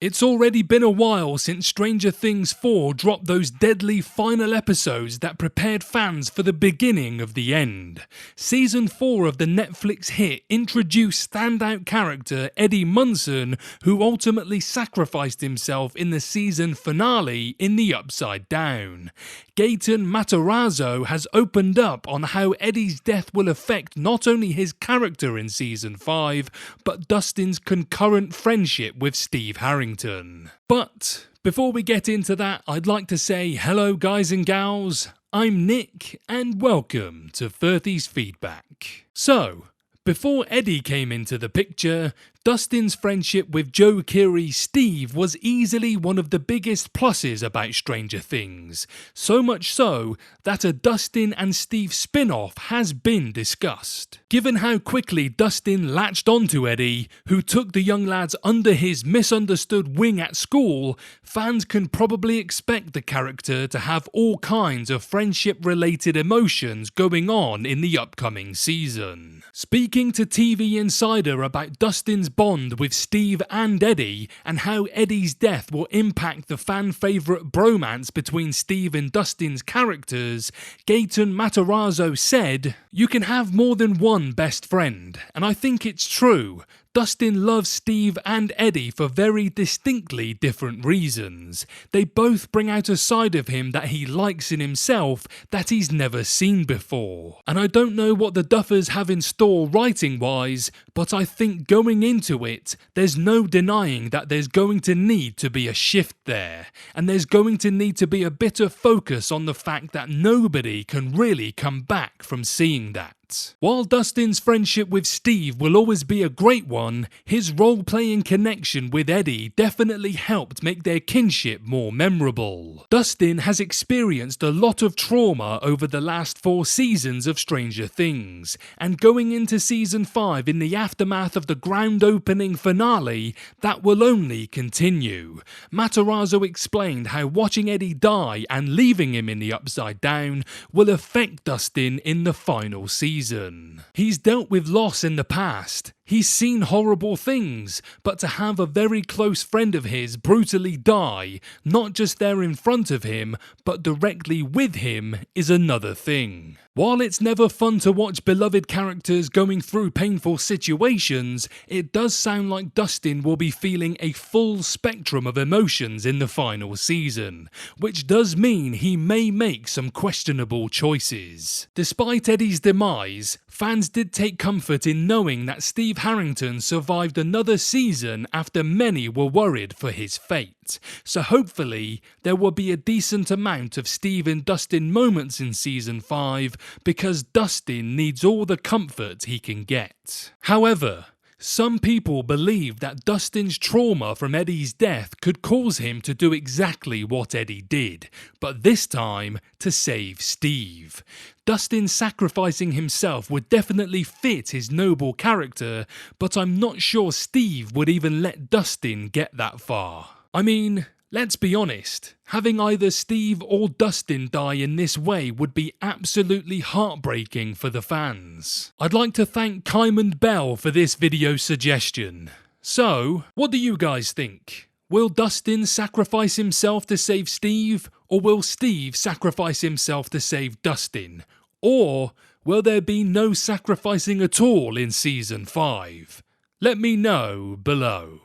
It's already been a while since Stranger Things 4 dropped those deadly final episodes that prepared fans for the beginning of the end. Season 4 of the Netflix hit introduced standout character Eddie Munson, who ultimately sacrificed himself in the season finale in the Upside Down. Gaten Matarazzo has opened up on how Eddie's death will affect not only his character in Season 5, but Dustin's concurrent friendship with Steve Harrington. But before we get into that, I'd like to say hello guys and gals, I'm Nick and welcome to Firthy's Feedback. So, before Eddie came into the picture, Dustin's friendship with Joe Keery's Steve was easily one of the biggest pluses about Stranger Things, so much so that a Dustin and Steve spin-off has been discussed. Given how quickly Dustin latched onto Eddie, who took the young lads under his misunderstood wing at school, fans can probably expect the character to have all kinds of friendship-related emotions going on in the upcoming season. Speaking to TV Insider about Dustin's bond with Steve and Eddie and how Eddie's death will impact the fan favourite bromance between Steve and Dustin's characters, Gaten Matarazzo said, "You can have more than one best friend, and I think it's true. Dustin loves Steve and Eddie for very distinctly different reasons. They both bring out a side of him that he likes in himself that he's never seen before. And I don't know what the Duffers have in store writing-wise, but I think going into it, there's no denying that there's going to need to be a shift there, and there's going to need to be a bit of focus on the fact that nobody can really come back from seeing that. While Dustin's friendship with Steve will always be a great one, his role-playing connection with Eddie definitely helped make their kinship more memorable. Dustin has experienced a lot of trauma over the last 4 seasons of Stranger Things, and going into Season 5 in the aftermath of the ground-opening finale, that will only continue. Matarazzo explained how watching Eddie die and leaving him in the Upside Down will affect Dustin in the final season. He's dealt with loss in the past. He's seen horrible things, but to have a very close friend of his brutally die, not just there in front of him, but directly with him, is another thing. While it's never fun to watch beloved characters going through painful situations, it does sound like Dustin will be feeling a full spectrum of emotions in the final season, which does mean he may make some questionable choices. Despite Eddie's demise, fans did take comfort in knowing that Steve Harrington survived another season after many were worried for his fate. So hopefully there will be a decent amount of Steve and Dustin moments in Season 5 because Dustin needs all the comfort he can get. However, some people believe that Dustin's trauma from Eddie's death could cause him to do exactly what Eddie did, but this time to save Steve. Dustin sacrificing himself would definitely fit his noble character, but I'm not sure Steve would even let Dustin get that far. I mean, let's be honest, having either Steve or Dustin die in this way would be absolutely heartbreaking for the fans. I'd like to thank Kymond Bell for this video suggestion. So, what do you guys think? Will Dustin sacrifice himself to save Steve, or will Steve sacrifice himself to save Dustin? Or will there be no sacrificing at all in Season 5? Let me know below.